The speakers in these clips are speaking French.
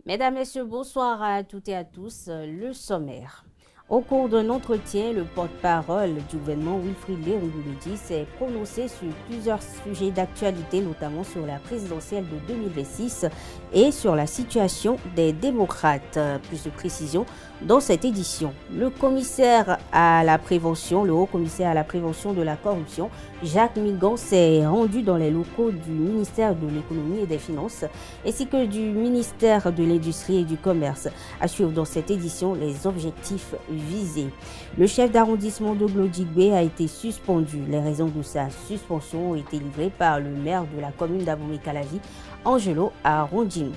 Mesdames, Messieurs, bonsoir à toutes et à tous. Le sommaire. Au cours d'un entretien, le porte-parole du gouvernement Wilfried Léon Goumédi s'est prononcé sur plusieurs sujets d'actualité, notamment sur la présidentielle de 2026 et sur la situation des démocrates. Plus de précisions dans cette édition. Le commissaire à la prévention, le haut commissaire à la prévention de la corruption, Jacques Migan, s'est rendu dans les locaux du ministère de l'économie et des finances ainsi que du ministère de l'industrie et du commerce. À suivre dans cette édition les objectifs visés. Le chef d'arrondissement de Glodjigbe a été suspendu. Les raisons de sa suspension ont été livrées par le maire de la commune d'Abomey-Calavi, Angelo Arondino.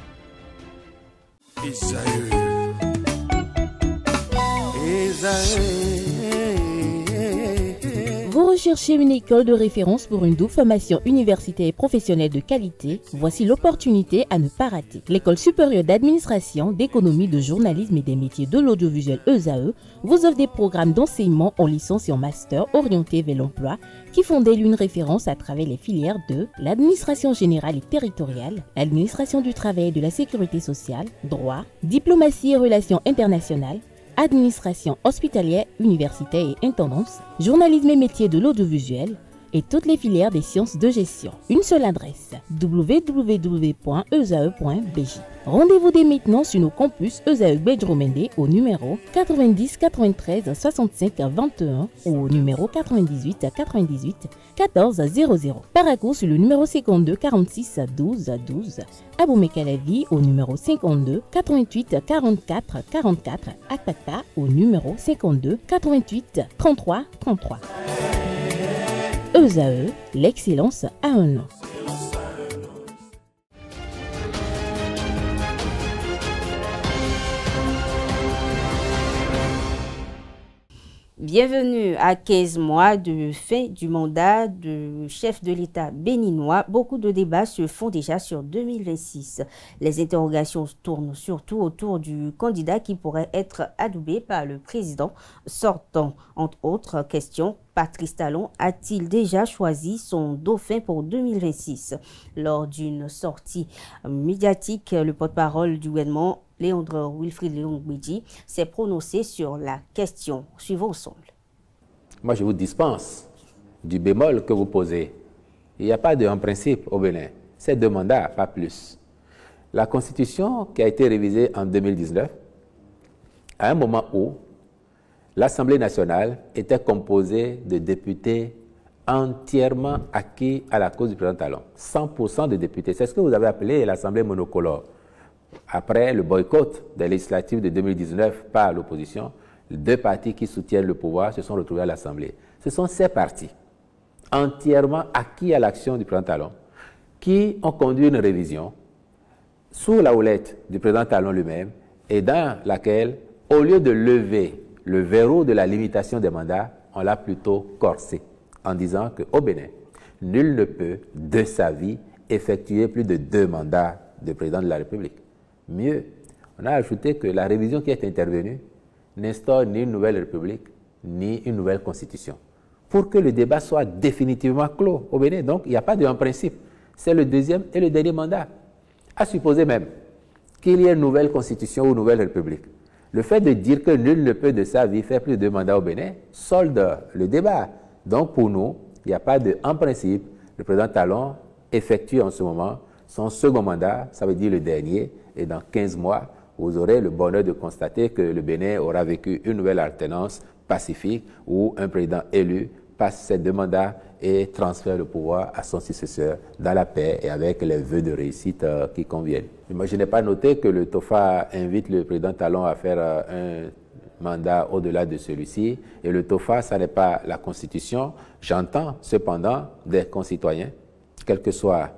Vous recherchez une école de référence pour une double formation universitaire et professionnelle de qualité? Voici l'opportunité à ne pas rater. L'École supérieure d'administration, d'économie, de journalisme et des métiers de l'audiovisuel ESAE vous offre des programmes d'enseignement en licence et en master orientés vers l'emploi qui font d'elle une référence à travers les filières de l'administration générale et territoriale, l'administration du travail et de la sécurité sociale, droit, diplomatie et relations internationales, administration hospitalière, universitaire et intendance, journalisme et métiers de l'audiovisuel et toutes les filières des sciences de gestion. Une seule adresse, www.esae.bj. Rendez-vous dès maintenant sur nos campus ESAE Bedjromende au numéro 90 93 65 21 ou au numéro 98 98 14 00. Paracourt sur le numéro 52 46 12 12. Abomey-Calavi au numéro 52 88 44 44. Akpata au numéro 52 88 33 33. ESAE, l'excellence à un nom. Bienvenue à 15 mois de fin du mandat de chef de l'État béninois. Beaucoup de débats se font déjà sur 2026. Les interrogations tournent surtout autour du candidat qui pourrait être adoubé par le président sortant. Entre autres questions, Patrice Talon a-t-il déjà choisi son dauphin pour 2026? Lors d'une sortie médiatique, le porte-parole du gouvernement Léandre Wilfried Léon Goumédi s'est prononcé sur la question. Suivons ensemble. Moi, je vous dispense du bémol que vous posez. Il n'y a pas de principe au Bénin. C'est deux mandats, pas plus. La Constitution qui a été révisée en 2019, à un moment où l'Assemblée nationale était composée de députés entièrement acquis à la cause du président Talon. 100% de députés. C'est ce que vous avez appelé l'Assemblée monocolore. Après le boycott des législatives de 2019 par l'opposition, les deux partis qui soutiennent le pouvoir se sont retrouvés à l'Assemblée. Ce sont ces partis, entièrement acquis à l'action du président Talon, qui ont conduit une révision sous la houlette du président Talon lui-même et dans laquelle, au lieu de lever le verrou de la limitation des mandats, on l'a plutôt corsé en disant qu'au Bénin, nul ne peut, de sa vie, effectuer plus de 2 mandats de président de la République. Mieux, on a ajouté que la révision qui est intervenue n'instaure ni une nouvelle République, ni une nouvelle Constitution. Pour que le débat soit définitivement clos au Bénin, donc il n'y a pas de principe. C'est le deuxième et le dernier mandat. À supposer même qu'il y ait une nouvelle Constitution ou une nouvelle République. Le fait de dire que nul ne peut de sa vie faire plus de 2 mandats au Bénin solde le débat. Donc pour nous, il n'y a pas de principe. Le président Talon effectue en ce moment son second mandat, ça veut dire le dernier, et dans 15 mois, vous aurez le bonheur de constater que le Bénin aura vécu une nouvelle alternance pacifique où un président élu passe ses 2 mandats et transfère le pouvoir à son successeur dans la paix et avec les vœux de réussite qui conviennent. Moi, je n'ai pas noté que le TOFA invite le président Talon à faire un mandat au-delà de celui-ci. Et le TOFA, ça n'est pas la Constitution. J'entends cependant des concitoyens, quelle que soit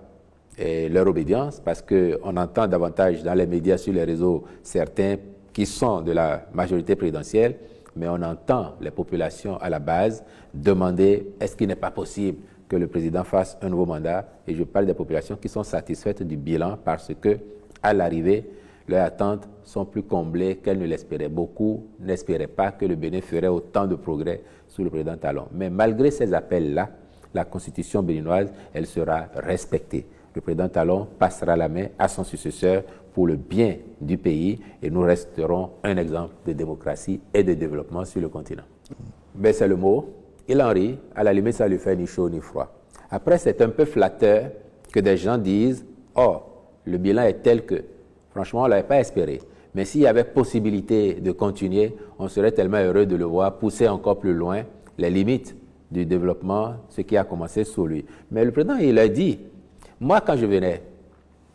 leur obédience, parce qu'on entend davantage dans les médias, sur les réseaux, certains qui sont de la majorité présidentielle, mais on entend les populations à la base demander est-ce qu'il n'est pas possible que le président fasse un nouveau mandat, et je parle des populations qui sont satisfaites du bilan parce que, à l'arrivée, leurs attentes sont plus comblées qu'elles ne l'espéraient. Beaucoup n'espéraient pas que le Bénin ferait autant de progrès sous le président Talon. Mais malgré ces appels-là, la Constitution béninoise, elle sera respectée. Le président Talon passera la main à son successeur pour pour le bien du pays et nous resterons un exemple de démocratie et de développement sur le continent. Ben, c'est le mot. Il en rit. À la limite, ça lui fait ni chaud ni froid. Après, c'est un peu flatteur que des gens disent « Oh, le bilan est tel que… » Franchement, on ne l'avait pas espéré. Mais s'il y avait possibilité de continuer, on serait tellement heureux de le voir pousser encore plus loin les limites du développement, ce qui a commencé sous lui. Mais le président, il a dit, moi, quand je venais,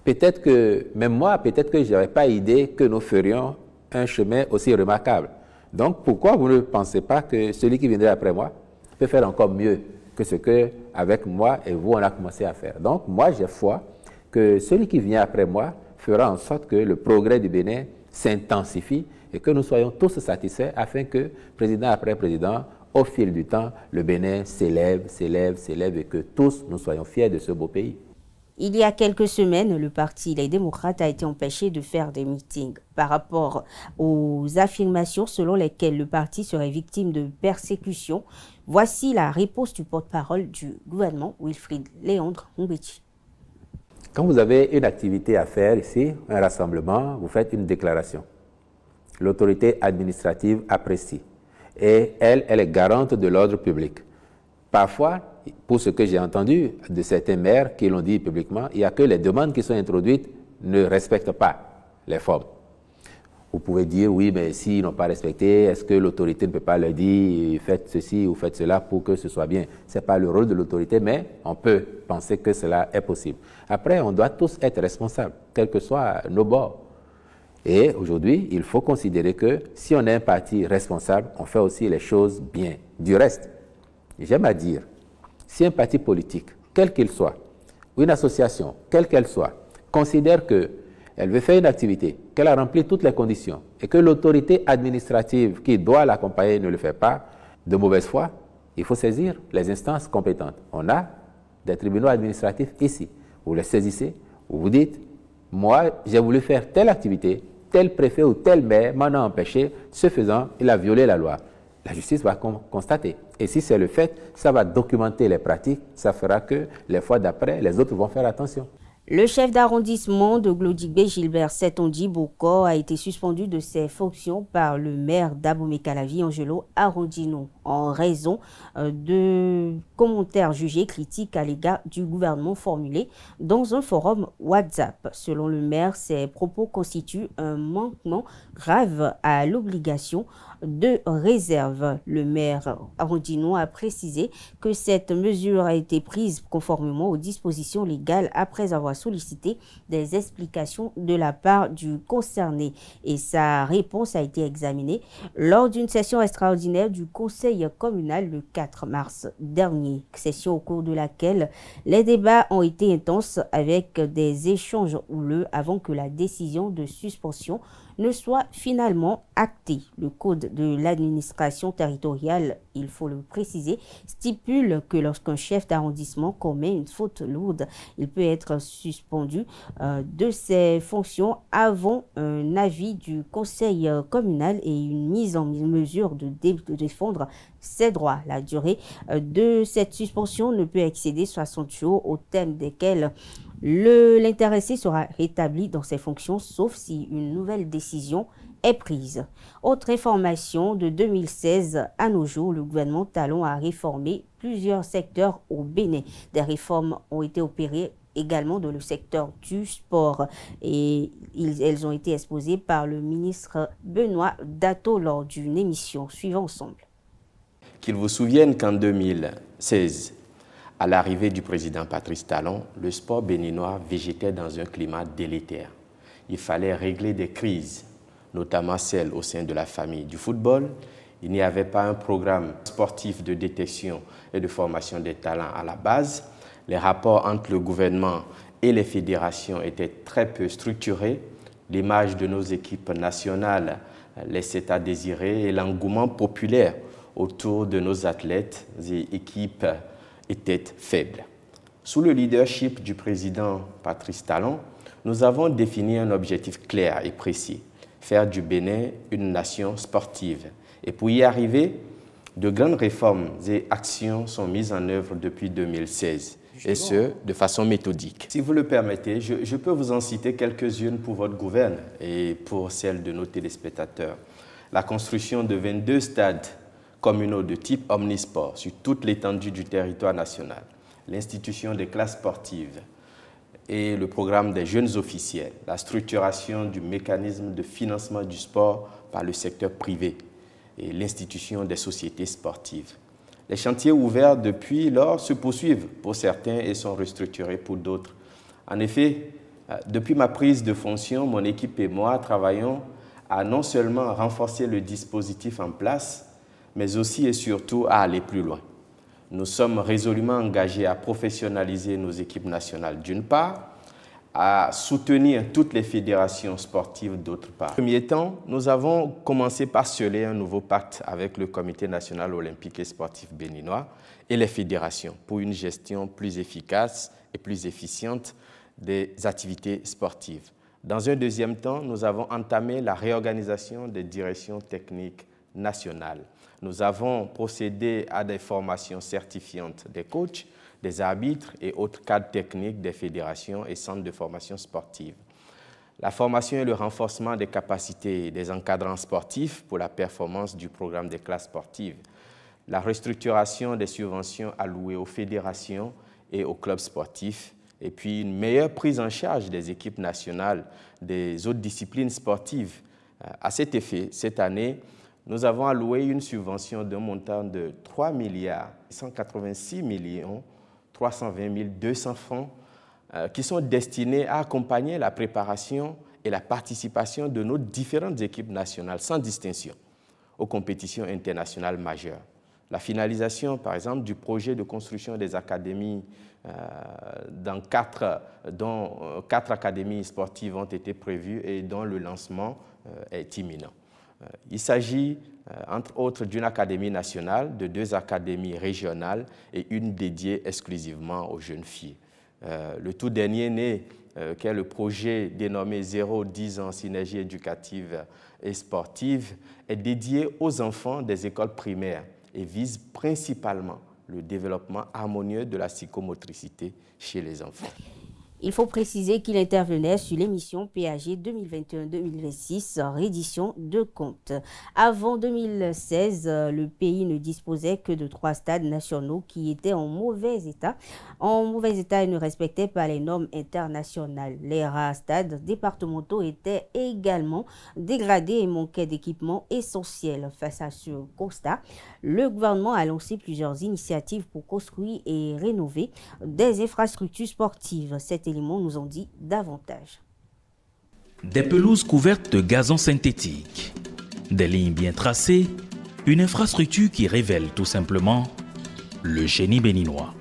peut-être que, même moi, peut-être que je n'avais pas idée que nous ferions un chemin aussi remarquable. Donc, pourquoi vous ne pensez pas que celui qui viendrait après moi peut faire encore mieux que ce que, avec moi et vous, on a commencé à faire? Donc, moi, j'ai foi que celui qui vient après moi fera en sorte que le progrès du Bénin s'intensifie et que nous soyons tous satisfaits afin que, président après président, au fil du temps, le Bénin s'élève, s'élève, s'élève et que tous nous soyons fiers de ce beau pays. Il y a quelques semaines, le parti Les Démocrates a été empêché de faire des meetings par rapport aux affirmations selon lesquelles le parti serait victime de persécutions. Voici la réponse du porte-parole du gouvernement, Wilfried Léandre Mbéti. Quand vous avez une activité à faire ici, un rassemblement, vous faites une déclaration. L'autorité administrative apprécie et elle est garante de l'ordre public. Parfois, pour ce que j'ai entendu de certains maires qui l'ont dit publiquement, il n'y a que les demandes qui sont introduites ne respectent pas les formes. Vous pouvez dire, oui, mais s'ils n'ont pas respecté, est-ce que l'autorité ne peut pas leur dire, faites ceci ou faites cela pour que ce soit bien? Ce n'est pas le rôle de l'autorité, mais on peut penser que cela est possible. Après, on doit tous être responsables, quels que soient nos bords. Et aujourd'hui, il faut considérer que si on est un parti responsable, on fait aussi les choses bien. Du reste, j'aime à dire, si un parti politique, quel qu'il soit, ou une association, quelle qu'elle soit, considère qu'elle veut faire une activité, qu'elle a rempli toutes les conditions, et que l'autorité administrative qui doit l'accompagner ne le fait pas, de mauvaise foi, il faut saisir les instances compétentes. On a des tribunaux administratifs ici. Vous les saisissez, vous vous dites, moi, j'ai voulu faire telle activité, tel préfet ou tel maire m'en a empêché, ce faisant, il a violé la loi. La justice va constater. Et si c'est le fait, ça va documenter les pratiques, ça fera que les fois d'après, les autres vont faire attention. Le chef d'arrondissement de Glodjigbe, Gilbert Setonji Boko, a été suspendu de ses fonctions par le maire d'Abomey-Calavi, Angelo Arondino, en raison de commentaires jugés critiques à l'égard du gouvernement formulés dans un forum WhatsApp. Selon le maire, ces propos constituent un manquement grave à l'obligation de réserve. Le maire Arondino a précisé que cette mesure a été prise conformément aux dispositions légales après avoir sollicité des explications de la part du concerné et sa réponse a été examinée lors d'une session extraordinaire du conseil communal le 4 mars dernier. Session au cours de laquelle les débats ont été intenses avec des échanges houleux avant que la décision de suspension ne soit finalement actée. Le code de l'administration territoriale, il faut le préciser, stipule que lorsqu'un chef d'arrondissement commet une faute lourde, il peut être suspendu de ses fonctions avant un avis du conseil communal et une mise en mesure de défendre ses droits. La durée de cette suspension ne peut excéder 60 jours, au terme desquels l'intéressé sera rétabli dans ses fonctions, sauf si une nouvelle décision est prise. Autre information, de 2016 à nos jours, le gouvernement Talon a réformé plusieurs secteurs au Bénin. Des réformes ont été opérées également dans le secteur du sport et elles ont été exposées par le ministre Benoît Dato lors d'une émission. Suivons ensemble. Qu'il vous souvienne qu'en 2016, à l'arrivée du président Patrice Talon, le sport béninois végétait dans un climat délétère. Il fallait régler des crises, notamment celles au sein de la famille du football. Il n'y avait pas un programme sportif de détection et de formation des talents à la base. Les rapports entre le gouvernement et les fédérations étaient très peu structurés. L'image de nos équipes nationales laissait à désirer et l'engouement populaire autour de nos athlètes et équipes était faible. Sous le leadership du président Patrice Talon, nous avons défini un objectif clair et précis, faire du Bénin une nation sportive. Et pour y arriver, de grandes réformes et actions sont mises en œuvre depuis 2016. et ce, de façon méthodique. Si vous le permettez, je peux vous en citer quelques-unes pour votre gouverne et pour celle de nos téléspectateurs. La construction de 22 stades communaux de type omnisport sur toute l'étendue du territoire national, l'institution des classes sportives et le programme des jeunes officiels, la structuration du mécanisme de financement du sport par le secteur privé et l'institution des sociétés sportives. Les chantiers ouverts depuis lors se poursuivent pour certains et sont restructurés pour d'autres. En effet, depuis ma prise de fonction, mon équipe et moi travaillons à non seulement renforcer le dispositif en place, mais aussi et surtout à aller plus loin. Nous sommes résolument engagés à professionnaliser nos équipes nationales d'une part, à soutenir toutes les fédérations sportives d'autre part. En premier temps, nous avons commencé par sceller un nouveau pacte avec le Comité national olympique et sportif béninois et les fédérations pour une gestion plus efficace et plus efficiente des activités sportives. Dans un deuxième temps, nous avons entamé la réorganisation des directions techniques nationales. Nous avons procédé à des formations certifiantes des coachs, des arbitres et autres cadres techniques des fédérations et centres de formation sportive. La formation et le renforcement des capacités des encadrants sportifs pour la performance du programme des classes sportives. La restructuration des subventions allouées aux fédérations et aux clubs sportifs. Et puis une meilleure prise en charge des équipes nationales des autres disciplines sportives. À cet effet, cette année, nous avons alloué une subvention d'un montant de 3 186 320 200 francs qui sont destinés à accompagner la préparation et la participation de nos différentes équipes nationales sans distinction aux compétitions internationales majeures. La finalisation, par exemple, du projet de construction des académies dont 4 académies sportives ont été prévues et dont le lancement est imminent. Il s'agit, entre autres, d'une académie nationale, de 2 académies régionales et une dédiée exclusivement aux jeunes filles. Le tout dernier né, qui est le projet dénommé 0-10 ans synergie éducative et sportive, est dédié aux enfants des écoles primaires et vise principalement le développement harmonieux de la psychomotricité chez les enfants. Il faut préciser qu'il intervenait sur l'émission PAG 2021-2026, réédition de compte. Avant 2016, le pays ne disposait que de 3 stades nationaux qui étaient en mauvais état et ne respectaient pas les normes internationales. Les rares stades départementaux étaient également dégradés et manquaient d'équipements essentiels. Face à ce constat, le gouvernement a lancé plusieurs initiatives pour construire et rénover des infrastructures sportives. Cet élément nous en dit davantage. Des pelouses couvertes de gazon synthétique, des lignes bien tracées, une infrastructure qui révèle tout simplement le génie béninois.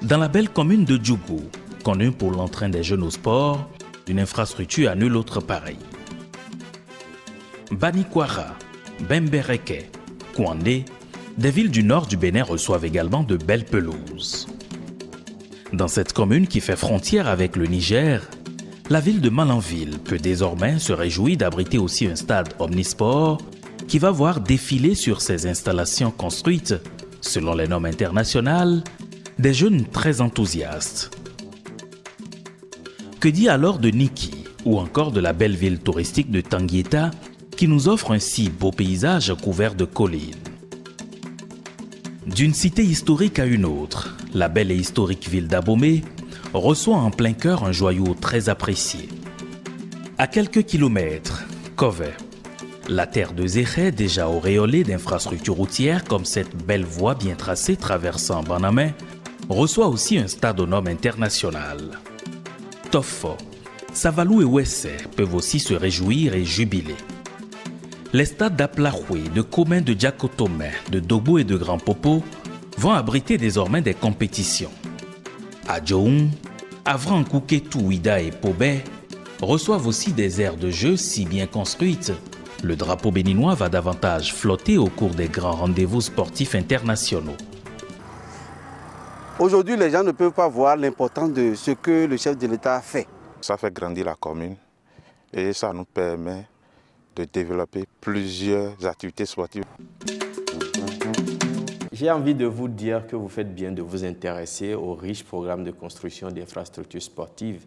Dans la belle commune de Djougou, connue pour l'entrain des jeunes au sport, une infrastructure à nul autre pareil. Banikwara, Bembereke, Kouandé, des villes du nord du Bénin reçoivent également de belles pelouses. Dans cette commune qui fait frontière avec le Niger, la ville de Malanville peut désormais se réjouir d'abriter aussi un stade omnisport qui va voir défiler sur ses installations construites, selon les normes internationales, des jeunes très enthousiastes. Que dire alors de Niki ou encore de la belle ville touristique de Tanguieta qui nous offre un si beau paysage couvert de collines? D'une cité historique à une autre, la belle et historique ville d'Abomey reçoit en plein cœur un joyau très apprécié. À quelques kilomètres, Kové, la terre de Zéché déjà auréolée d'infrastructures routières comme cette belle voie bien tracée traversant Banamé, reçoit aussi un stade aux normes internationales. Tofo, Savalou et Ouessé peuvent aussi se réjouir et jubiler. Les stades d'Aplahoué, de Commun, de Diakotomé, de Dogbo et de Grand Popo vont abriter désormais des compétitions. À Djoum, Avran, Kouketou, Ouida et Pobé reçoivent aussi des aires de jeu si bien construites. Le drapeau béninois va davantage flotter au cours des grands rendez-vous sportifs internationaux. Aujourd'hui, les gens ne peuvent pas voir l'importance de ce que le chef de l'État a fait. Ça fait grandir la commune et ça nous permet de développer plusieurs activités sportives. J'ai envie de vous dire que vous faites bien de vous intéresser au riche programme de construction d'infrastructures sportives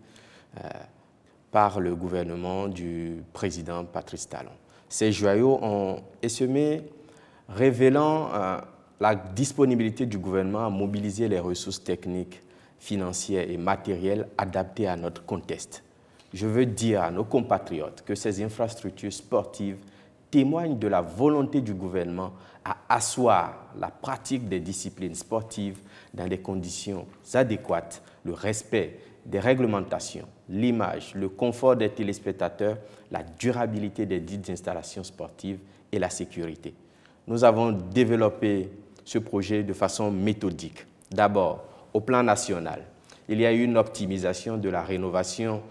par le gouvernement du président Patrice Talon. Ces joyaux ont essaimé, révélant la disponibilité du gouvernement à mobiliser les ressources techniques, financières et matérielles adaptées à notre contexte. Je veux dire à nos compatriotes que ces infrastructures sportives témoignent de la volonté du gouvernement à asseoir la pratique des disciplines sportives dans des conditions adéquates, le respect des réglementations, l'image, le confort des téléspectateurs, la durabilité des dites installations sportives et la sécurité. Nous avons développé ce projet de façon méthodique. D'abord, au plan national, il y a eu une optimisation de la rénovation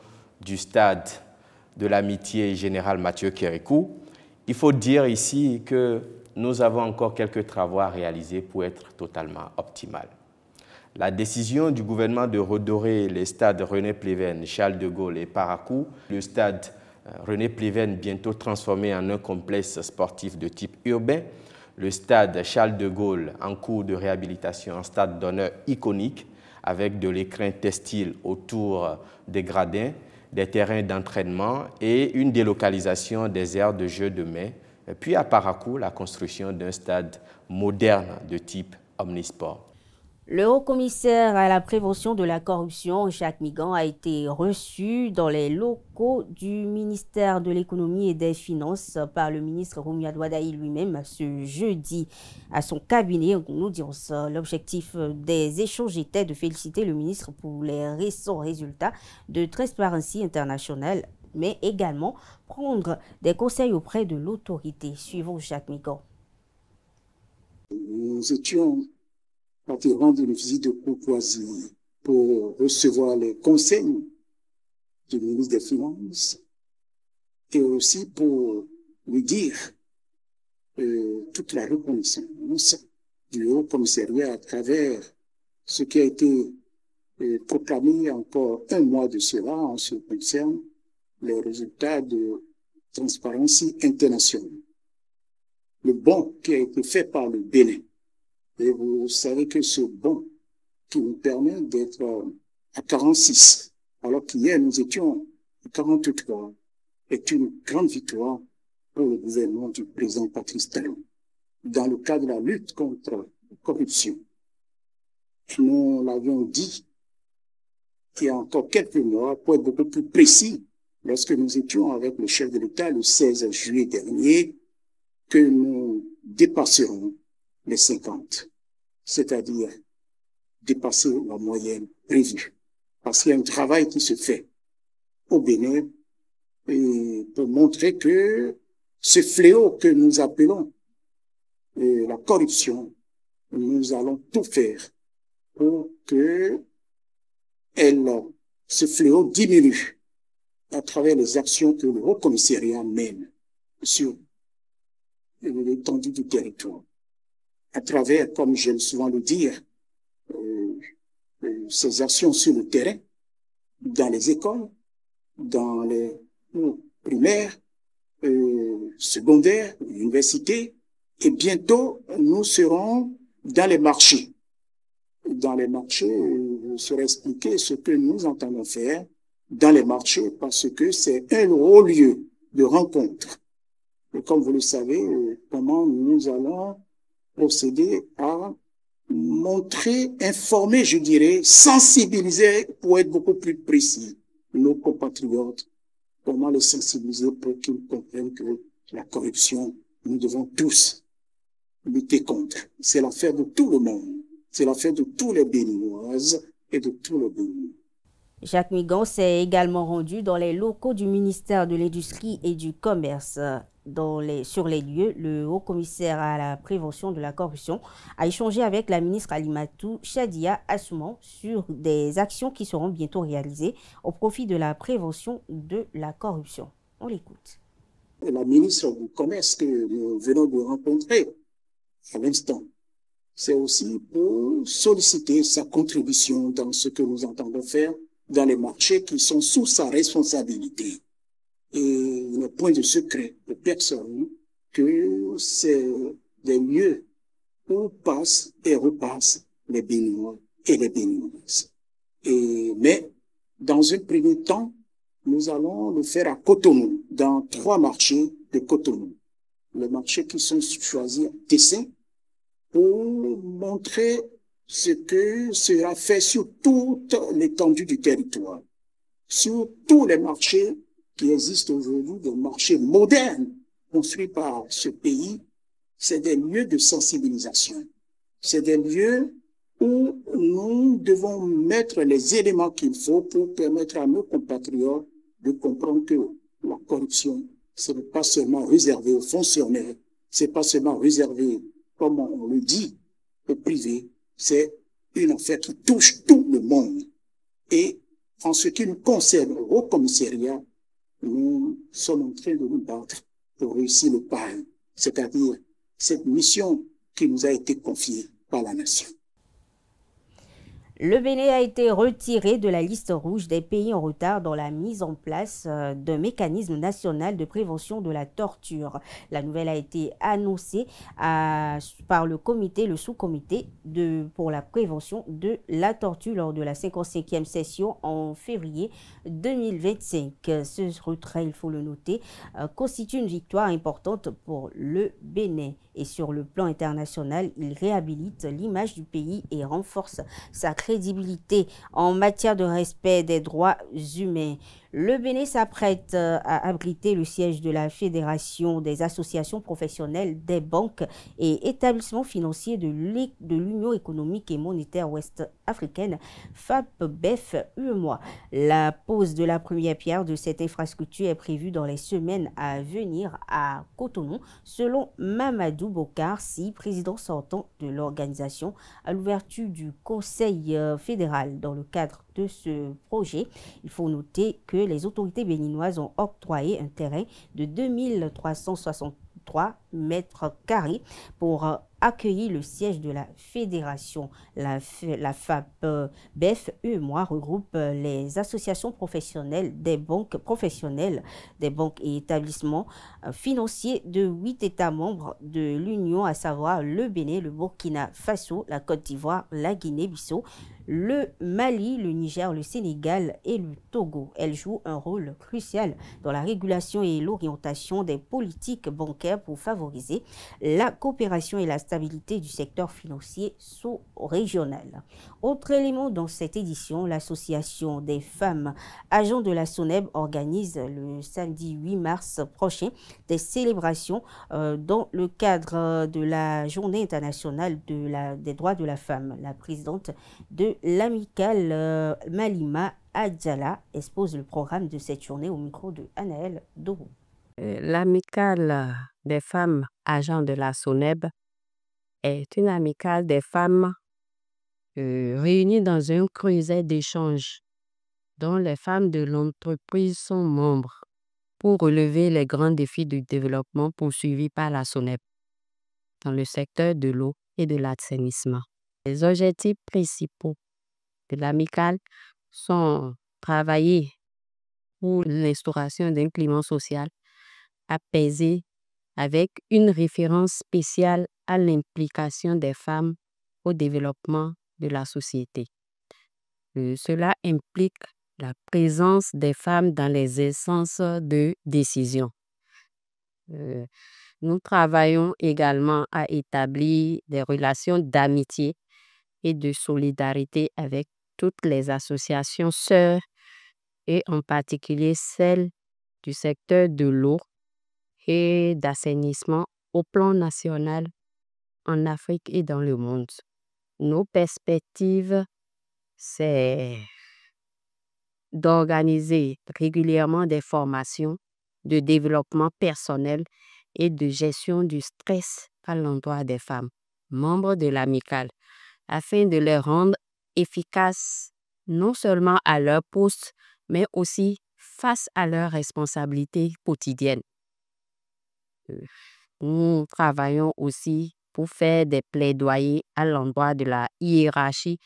du stade de l'Amitié Général Mathieu Kérékou. Il faut dire ici que nous avons encore quelques travaux à réaliser pour être totalement optimal. La décision du gouvernement de redorer les stades René Pleven, Charles de Gaulle et Parakou, le stade René Pleven bientôt transformé en un complexe sportif de type urbain, le stade Charles de Gaulle en cours de réhabilitation en stade d'honneur iconique avec de l'écrin textile autour des gradins, des terrains d'entraînement et une délocalisation des aires de jeu de main. Puis à Parakou, la construction d'un stade moderne de type omnisport. Le haut-commissaire à la prévention de la corruption, Jacques Migan, a été reçu dans les locaux du ministère de l'économie et des finances par le ministre Roumia Douadaï lui-même ce jeudi à son cabinet. Nous dirons ça. L'objectif des échanges était de féliciter le ministre pour les récents résultats de Transparency International, mais également prendre des conseils auprès de l'autorité. Suivons Jacques Migan. Nous étions partis rendre une visite de courtoisie pour recevoir les conseils du ministre des Finances et aussi pour lui dire toute la reconnaissance du Haut Commissariat à travers ce qui a été proclamé encore un mois de cela en ce qui concerne les résultats de Transparency International. Le bond qui a été fait par le Bénin. Et vous savez que ce bond qui nous permet d'être à 46, alors qu'hier nous étions à 43, est une grande victoire pour le gouvernement du président Patrice Talon dans le cadre de la lutte contre la corruption. Nous l'avions dit il y a encore quelques mois, pour être beaucoup plus précis, lorsque nous étions avec le chef de l'État le 16 juillet dernier, que nous dépasserons les 50, c'est-à-dire dépasser la moyenne prévue. Parce qu'il y a un travail qui se fait au Bénin pour montrer que ce fléau que nous appelons la corruption, nous allons tout faire pour que ce fléau diminue à travers les actions que le Haut Commissariat mène sur l'étendue du territoire. À travers, comme j'aime souvent le dire, ces actions sur le terrain, dans les écoles, dans les primaires, secondaires, universités, et bientôt nous serons dans les marchés. Dans les marchés, je saurais expliquer ce que nous entendons faire dans les marchés parce que c'est un haut lieu de rencontre. Et comme vous le savez, comment nous allons procéder à montrer, informer, je dirais, sensibiliser pour être beaucoup plus précis nos compatriotes, comment les sensibiliser pour qu'ils comprennent que la corruption, nous devons tous lutter contre. C'est l'affaire de tout le monde. C'est l'affaire de tous les Béninoises et de tous les Béninois. Jacques Migan s'est également rendu dans les locaux du ministère de l'Industrie et du Commerce. Sur les lieux, le haut-commissaire à la prévention de la corruption a échangé avec la ministre Alimatou Chadia Assouman sur des actions qui seront bientôt réalisées au profit de la prévention de la corruption. On l'écoute. La ministre du Commerce que nous venons de rencontrer à l'instant, c'est aussi pour solliciter sa contribution dans ce que nous entendons faire dans les marchés qui sont sous sa responsabilité. Et il n'est point de secret pour personne que c'est des lieux où passent et repassent les Béninois et les Béninoises. Mais dans un premier temps, nous allons le faire à Cotonou, dans 3 marchés de Cotonou. Les marchés qui sont choisis à dessein pour montrer ce que sera fait sur toute l'étendue du territoire, sur tous les marchés qui existent aujourd'hui, des marchés modernes construits par ce pays. C'est des lieux de sensibilisation. C'est des lieux où nous devons mettre les éléments qu'il faut pour permettre à nos compatriotes de comprendre que la corruption, ce n'est pas seulement réservé aux fonctionnaires, c'est pas seulement réservé, comme on le dit, au privé, c'est une affaire qui touche tout le monde. Et en ce qui nous concerne au commissariat, nous sommes en train de nous battre pour réussir le pari, c'est-à-dire cette mission qui nous a été confiée par la nation. Le Bénin a été retiré de la liste rouge des pays en retard dans la mise en place d'un mécanisme national de prévention de la torture. La nouvelle a été annoncée par le sous-comité pour la prévention de la torture lors de la 55e session en février 2025. Ce retrait, il faut le noter, constitue une victoire importante pour le Bénin. Et sur le plan international, il réhabilite l'image du pays et renforce sa crédibilité en matière de respect des droits humains. Le Bénin s'apprête à abriter le siège de la Fédération des associations professionnelles des banques et établissements financiers de l'Union économique et monétaire ouest-africaine, FAP-BEF-UEMOA. La pose de la première pierre de cette infrastructure est prévue dans les semaines à venir à Cotonou, selon Mamadou Bokar Si, président sortant de l'organisation, à l'ouverture du Conseil fédéral. Dans le cadre de ce projet, il faut noter que les autorités béninoises ont octroyé un terrain de 2363 mètres carrés pour accueillir le siège de la fédération. La FAP-BEF-UEMOA regroupe les associations professionnelles des banques et établissements financiers de 8 États membres de l'Union, à savoir le Bénin, le Burkina Faso, la Côte d'Ivoire, la Guinée-Bissau, le Mali, le Niger, le Sénégal et le Togo. Elle joue un rôle crucial dans la régulation et l'orientation des politiques bancaires pour favoriser la coopération et la stabilité du secteur financier sous-régional. Autre élément dans cette édition, l'association des femmes agents de la SONEB organise le samedi 8 mars prochain des célébrations dans le cadre de la Journée internationale des droits de la femme. La présidente de l'amicale Malima Adjala expose le programme de cette journée au micro de Anaël Doro. L'amicale des femmes agents de la SONEB est une amicale des femmes réunies dans un creuset d'échange dont les femmes de l'entreprise sont membres pour relever les grands défis du développement poursuivis par la SONEB dans le secteur de l'eau et de l'assainissement. Les objectifs principaux de l'amicale sont travailler pour l'instauration d'un climat social apaisé avec une référence spéciale à l'implication des femmes au développement de la société. Cela implique la présence des femmes dans les instances de décision. Nous travaillons également à établir des relations d'amitié et de solidarité avec toutes les associations sœurs et en particulier celles du secteur de l'eau et d'assainissement au plan national en Afrique et dans le monde. Nos perspectives, c'est d'organiser régulièrement des formations de développement personnel et de gestion du stress à l'endroit des femmes, membres de l'amicale, afin de les rendre efficaces non seulement à leur poste, mais aussi face à leurs responsabilités quotidiennes. Nous travaillons aussi pour faire des plaidoyers à l'endroit de la hiérarchie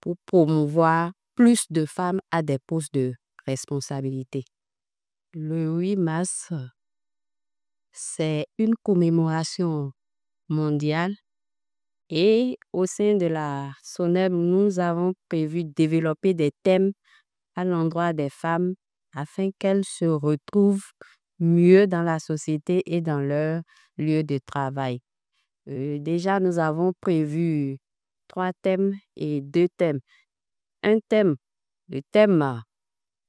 pour promouvoir plus de femmes à des postes de responsabilité. Le 8 mars, c'est une commémoration mondiale Et au sein de la SONEB, nous avons prévu de développer des thèmes à l'endroit des femmes afin qu'elles se retrouvent mieux dans la société et dans leur lieu de travail. Déjà, nous avons prévu 3 thèmes et 2 thèmes. Un thème, le thème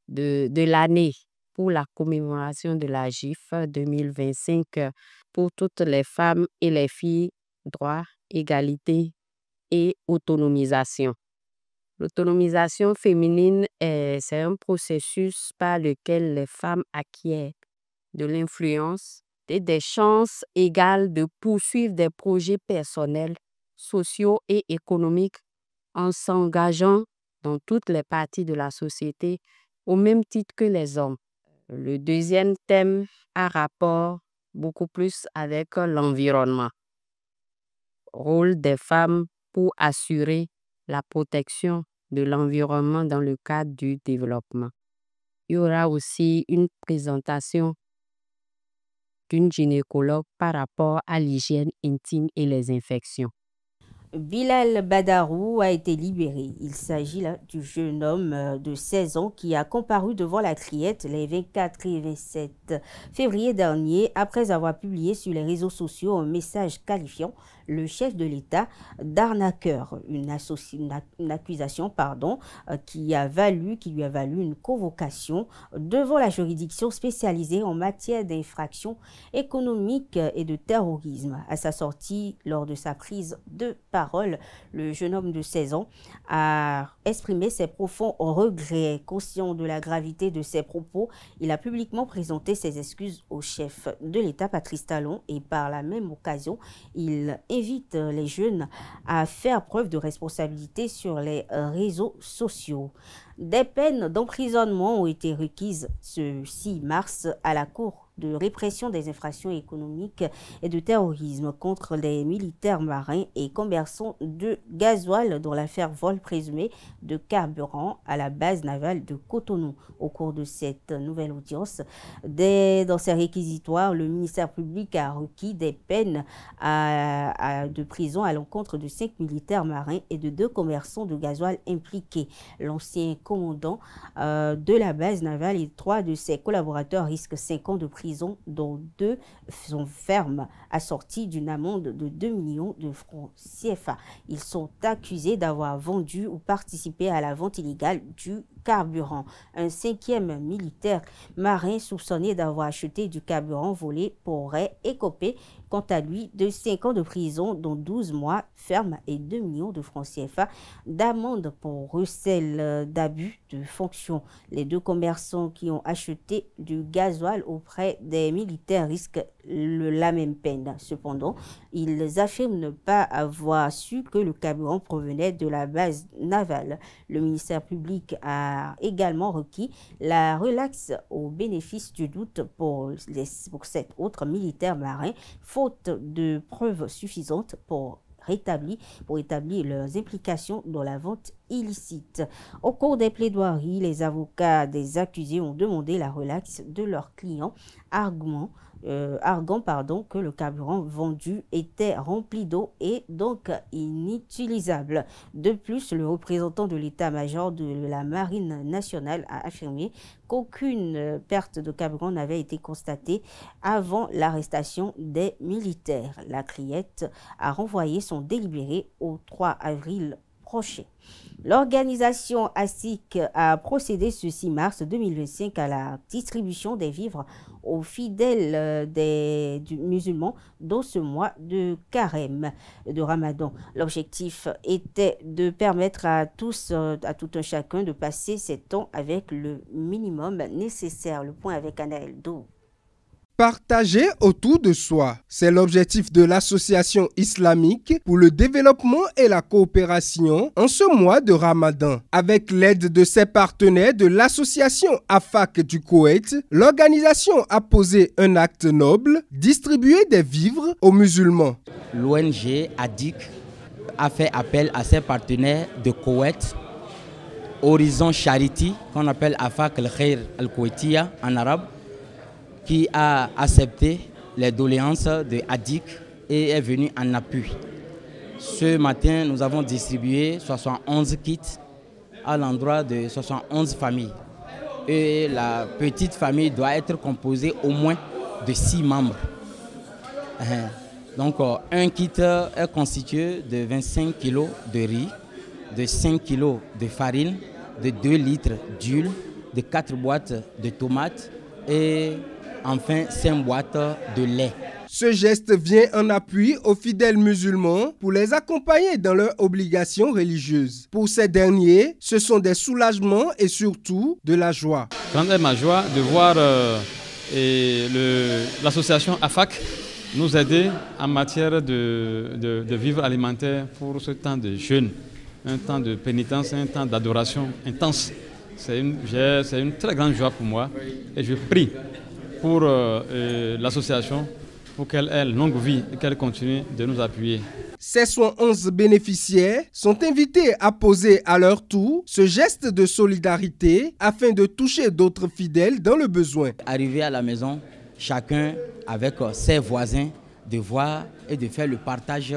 de l'année pour la commémoration de la GIF 2025 pour toutes les femmes et les filles, droit, égalité et autonomisation. L'autonomisation féminine, c'est un processus par lequel les femmes acquièrent de l'influence et des chances égales de poursuivre des projets personnels, sociaux et économiques en s'engageant dans toutes les parties de la société au même titre que les hommes. Le deuxième thème a rapport beaucoup plus avec l'environnement. Rôle des femmes pour assurer la protection de l'environnement dans le cadre du développement. Il y aura aussi une présentation d'une gynécologue par rapport à l'hygiène intime et les infections. Bilal Badarou a été libéré. Il s'agit là du jeune homme de 16 ans qui a comparu devant la Criette les 24 et 27 février dernier après avoir publié sur les réseaux sociaux un message qualifiant le chef de l'État d'arnaqueur, une accusation qui lui a valu une convocation devant la juridiction spécialisée en matière d'infractions économiques et de terrorisme. À sa sortie, lors de sa prise de parole, le jeune homme de 16 ans a exprimé ses profonds regrets. Conscient de la gravité de ses propos, il a publiquement présenté ses excuses au chef de l'État, Patrice Talon, et par la même occasion, il invite les jeunes à faire preuve de responsabilité sur les réseaux sociaux. Des peines d'emprisonnement ont été requises ce 6 mars à la Cour de répression des infractions économiques et de terrorisme contre les militaires marins et commerçants de gasoil dans l'affaire vol présumé de carburant à la base navale de Cotonou. Au cours de cette nouvelle audience, dans ses réquisitoires, le ministère public a requis des peines de prison à l'encontre de 5 militaires marins et de 2 commerçants de gasoil impliqués. L'ancien commandant de la base navale et 3 de ses collaborateurs risquent 5 ans de prison, dont 2 sont fermes, assortis d'une amende de 2 millions de francs CFA. Ils sont accusés d'avoir vendu ou participé à la vente illégale du carburant. Un 5e militaire marin soupçonné d'avoir acheté du carburant volé pourrait écoper, quant à lui, de 5 ans de prison, dont 12 mois fermes et 2 millions de francs CFA d'amende pour recel d'abus de fonction. Les 2 commerçants qui ont acheté du gasoil auprès des militaires risquent la même peine. Cependant, ils affirment ne pas avoir su que le carburant provenait de la base navale. Le ministère public a également requis la relaxe au bénéfice du doute pour 7 autres militaires marins, faute de preuves suffisantes pour établir leurs implications dans la vente illicite. Au cours des plaidoiries, les avocats des accusés ont demandé la relaxe de leurs clients, arguant que le carburant vendu était rempli d'eau et donc inutilisable. De plus, le représentant de l'état-major de la Marine nationale a affirmé qu'aucune perte de carburant n'avait été constatée avant l'arrestation des militaires. La Criette a renvoyé son délibéré au 3 avril prochain. L'organisation ASIC a procédé ce 6 mars 2025 à la distribution des vivres aux fidèles du musulmans dans ce mois de carême, de Ramadan. L'objectif était de permettre à tout un chacun de passer ces temps avec le minimum nécessaire. Le point avec Anaël Do. Partager autour de soi, c'est l'objectif de l'Association islamique pour le développement et la coopération en ce mois de Ramadan. Avec l'aide de ses partenaires de l'association AFAC du Koweït, l'organisation a posé un acte noble, distribuer des vivres aux musulmans. L'ONG ADIC a fait appel à ses partenaires de Koweït, Horizon Charity, qu'on appelle AFAC al-Khair al-Koweïtiya en arabe, qui a accepté les doléances de ADIC et est venu en appui. Ce matin, nous avons distribué 71 kits à l'endroit de 71 familles. Et la petite famille doit être composée au moins de 6 membres. Donc, un kit est constitué de 25 kg de riz, de 5 kg de farine, de 2 litres d'huile, de 4 boîtes de tomates et enfin 5 boîtes de lait. Ce geste vient en appui aux fidèles musulmans pour les accompagner dans leurs obligations religieuses. Pour ces derniers, ce sont des soulagements et surtout de la joie. Grande est ma joie de voir l'association AFAC nous aider en matière de vivres alimentaires pour ce temps de jeûne, un temps de pénitence, un temps d'adoration intense. C'est une très grande joie pour moi et je prie pour l'association pour qu'elle ait une longue vie et qu'elle continue de nous appuyer. Ces 111 bénéficiaires sont invités à poser à leur tour ce geste de solidarité afin de toucher d'autres fidèles dans le besoin. Arriver à la maison, chacun avec ses voisins, de voir et de faire le partage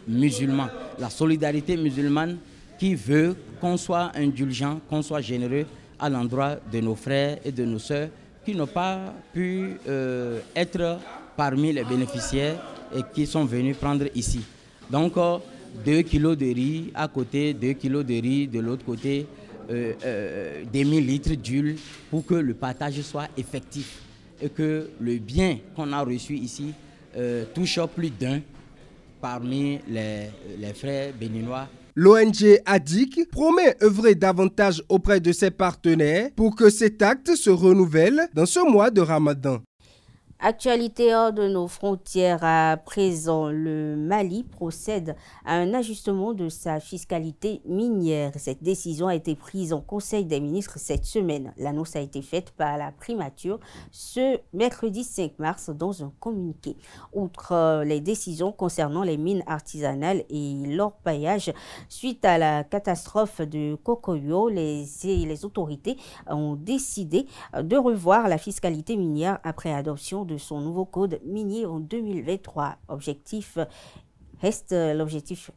musulman. La solidarité musulmane qui veut qu'on soit indulgent, qu'on soit généreux à l'endroit de nos frères et de nos sœurs qui n'ont pas pu être parmi les bénéficiaires et qui sont venus prendre ici. Donc 2 kilos de riz à côté, 2 kilos de riz de l'autre côté, des 1000 litres d'huile pour que le partage soit effectif et que le bien qu'on a reçu ici touche plus d'un parmi les frères béninois. L'ONG ADIC promet œuvrer davantage auprès de ses partenaires pour que cet acte se renouvelle dans ce mois de Ramadan. Actualité hors de nos frontières à présent, le Mali procède à un ajustement de sa fiscalité minière. Cette décision a été prise en Conseil des ministres cette semaine. L'annonce a été faite par la primature ce mercredi 5 mars dans un communiqué. Outre les décisions concernant les mines artisanales et l'orpaillage, suite à la catastrophe de Kokoyo, les autorités ont décidé de revoir la fiscalité minière après adoption de son nouveau code minier en 2023. L'objectif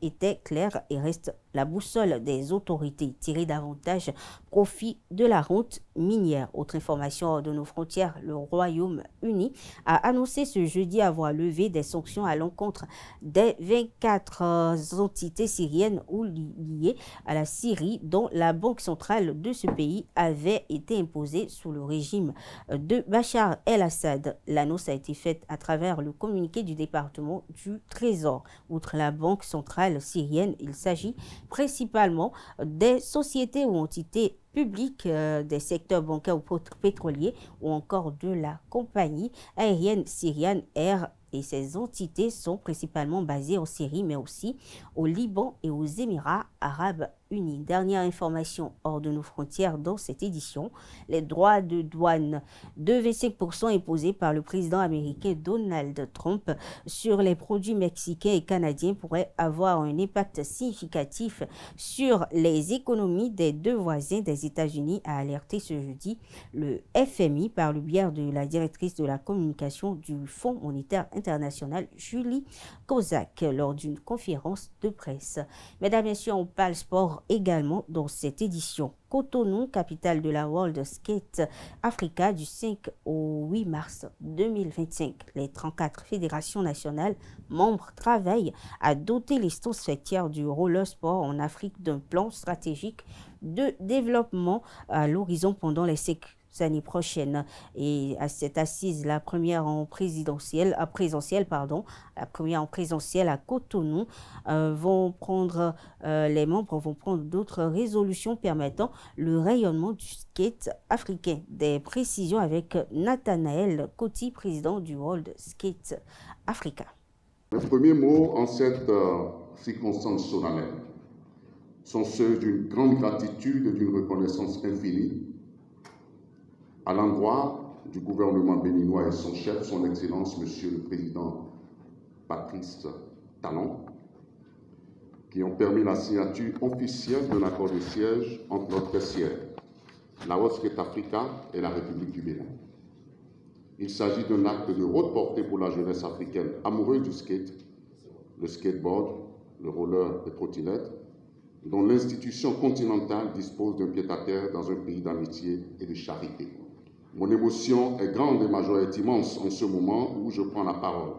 était clair et reste la boussole des autorités, tirer davantage profit de la rente minière. Autre information de nos frontières, le Royaume-Uni a annoncé ce jeudi avoir levé des sanctions à l'encontre des 24 entités syriennes ou liées à la Syrie dont la banque centrale de ce pays avait été imposée sous le régime de Bachar el-Assad. L'annonce a été faite à travers le communiqué du département du Trésor. Outre la banque centrale syrienne, il s'agit principalement des sociétés ou entités publiques des secteurs bancaires ou pétroliers ou encore de la compagnie aérienne Syrian Air. Et ces entités sont principalement basées en Syrie, mais aussi au Liban et aux Émirats arabes unis. Dernière information hors de nos frontières dans cette édition, les droits de douane de 25% imposés par le président américain Donald Trump sur les produits mexicains et canadiens pourraient avoir un impact significatif sur les économies des deux voisins des États-Unis, a alerté ce jeudi le FMI par le biais de la directrice de la communication du Fonds monétaire international, Julie Kozak, lors d'une conférence de presse. Mesdames et messieurs, on parle sport également dans cette édition. Cotonou, capitale de la World Skate Africa du 5 au 8 mars 2025. Les 34 fédérations nationales membres travaillent à doter les instances faîtières du roller sport en Afrique d'un plan stratégique de développement à l'horizon pendant les 5 années prochaines. Et à cette assise, la première en présentiel à Cotonou, les membres vont prendre d'autres résolutions permettant le rayonnement du skate africain. Des précisions avec Nathanaël Coty, président du World Skate Africa. Les premiers mots en cette circonstance solennelle sont ceux d'une grande gratitude et d'une reconnaissance infinie à l'endroit du gouvernement béninois et son chef, son Excellence, Monsieur le Président Patrice Talon, qui ont permis la signature officielle d'un accord de siège entre notre baissière, la World Skate Africa et la République du Bénin. Il s'agit d'un acte de haute portée pour la jeunesse africaine amoureuse du skate, le skateboard le roller et trottinette, dont l'institution continentale dispose d'un pied-à-terre dans un pays d'amitié et de charité. Mon émotion est grande et ma joie est immense en ce moment où je prends la parole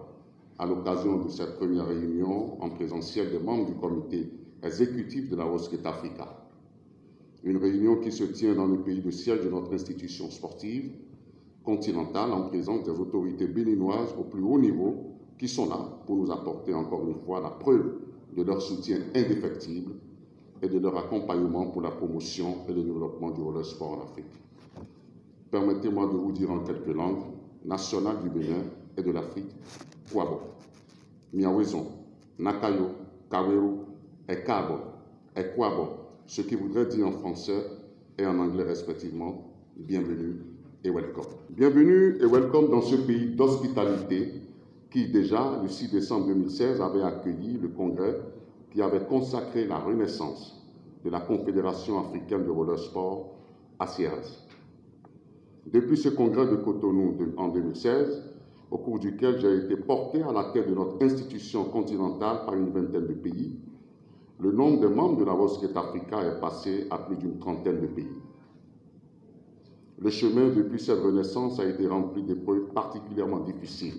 à l'occasion de cette première réunion en présentiel des membres du comité exécutif de la WOSCET Africa. Une réunion qui se tient dans le pays de siège de notre institution sportive continentale en présence des autorités béninoises au plus haut niveau qui sont là pour nous apporter encore une fois la preuve de leur soutien indéfectible et de leur accompagnement pour la promotion et le développement du roller sport en Afrique. Permettez-moi de vous dire en quelques langues, nationales du Bénin et de l'Afrique, Kwabo, Miawezon, Nakayo, Kaweru, Ekabo, Ekwabo, ce qui voudrait dire en français et en anglais respectivement, bienvenue et welcome. Bienvenue et welcome dans ce pays d'hospitalité qui déjà, le 6 décembre 2016, avait accueilli le congrès qui avait consacré la renaissance de la Confédération africaine de roller sport, ACRS. Depuis ce congrès de Cotonou en 2016, au cours duquel j'ai été porté à la tête de notre institution continentale par une vingtaine de pays, le nombre de membres de la WOSCET Africa est passé à plus d'une trentaine de pays. Le chemin depuis cette renaissance a été rempli d'épreuves particulièrement difficiles.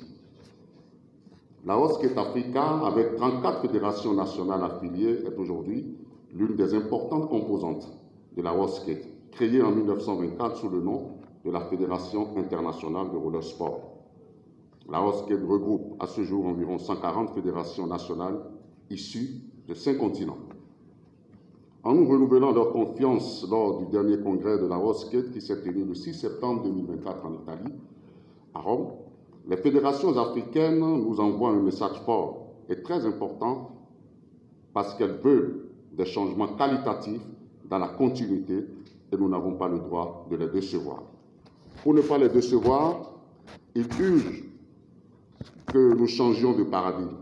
La WOSCET Africa, avec 34 fédérations nationales affiliées, est aujourd'hui l'une des importantes composantes de la WOSCET, créée en 1924 sous le nom de la Fédération internationale de roller sport. La WOSCET regroupe à ce jour environ 140 fédérations nationales issues de 5 continents. En nous renouvelant leur confiance lors du dernier congrès de la WOSCET qui s'est tenu le 6 septembre 2024 en Italie, à Rome, les fédérations africaines nous envoient un message fort et très important parce qu'elles veulent des changements qualitatifs dans la continuité et nous n'avons pas le droit de les décevoir. Pour ne pas les décevoir, il urge que nous changions de paradigme.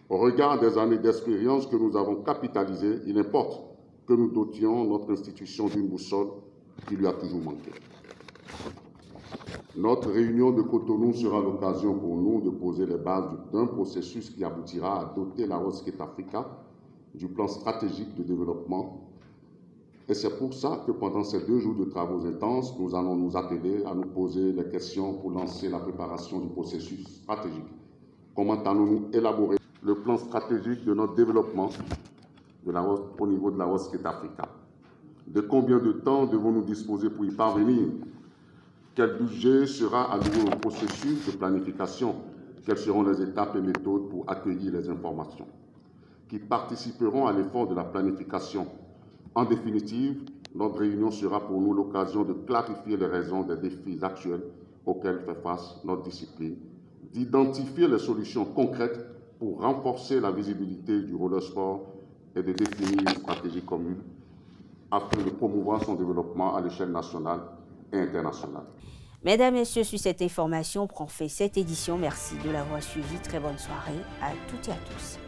Au regard des années d'expérience que nous avons capitalisées, il importe que nous dotions notre institution d'une boussole qui lui a toujours manqué. Notre réunion de Cotonou sera l'occasion pour nous de poser les bases d'un processus qui aboutira à doter la WOSCET Africa du plan stratégique de développement. Et c'est pour ça que pendant ces 2 jours de travaux intenses, nous allons nous atteler à nous poser les questions pour lancer la préparation du processus stratégique. Comment allons-nous élaborer le plan stratégique de notre développement au niveau de la WOSCET Africa? De combien de temps devons-nous disposer pour y parvenir? Quel budget sera alloué au processus de planification? Quelles seront les étapes et méthodes pour accueillir les informations qui participeront à l'effort de la planification? En définitive, notre réunion sera pour nous l'occasion de clarifier les raisons des défis actuels auxquels fait face notre discipline, d'identifier les solutions concrètes pour renforcer la visibilité du roller sport et de définir une stratégie commune afin de promouvoir son développement à l'échelle nationale et internationale. Mesdames, Messieurs, sur cette information, prend fin cette édition. Merci de l'avoir suivi. Très bonne soirée à toutes et à tous.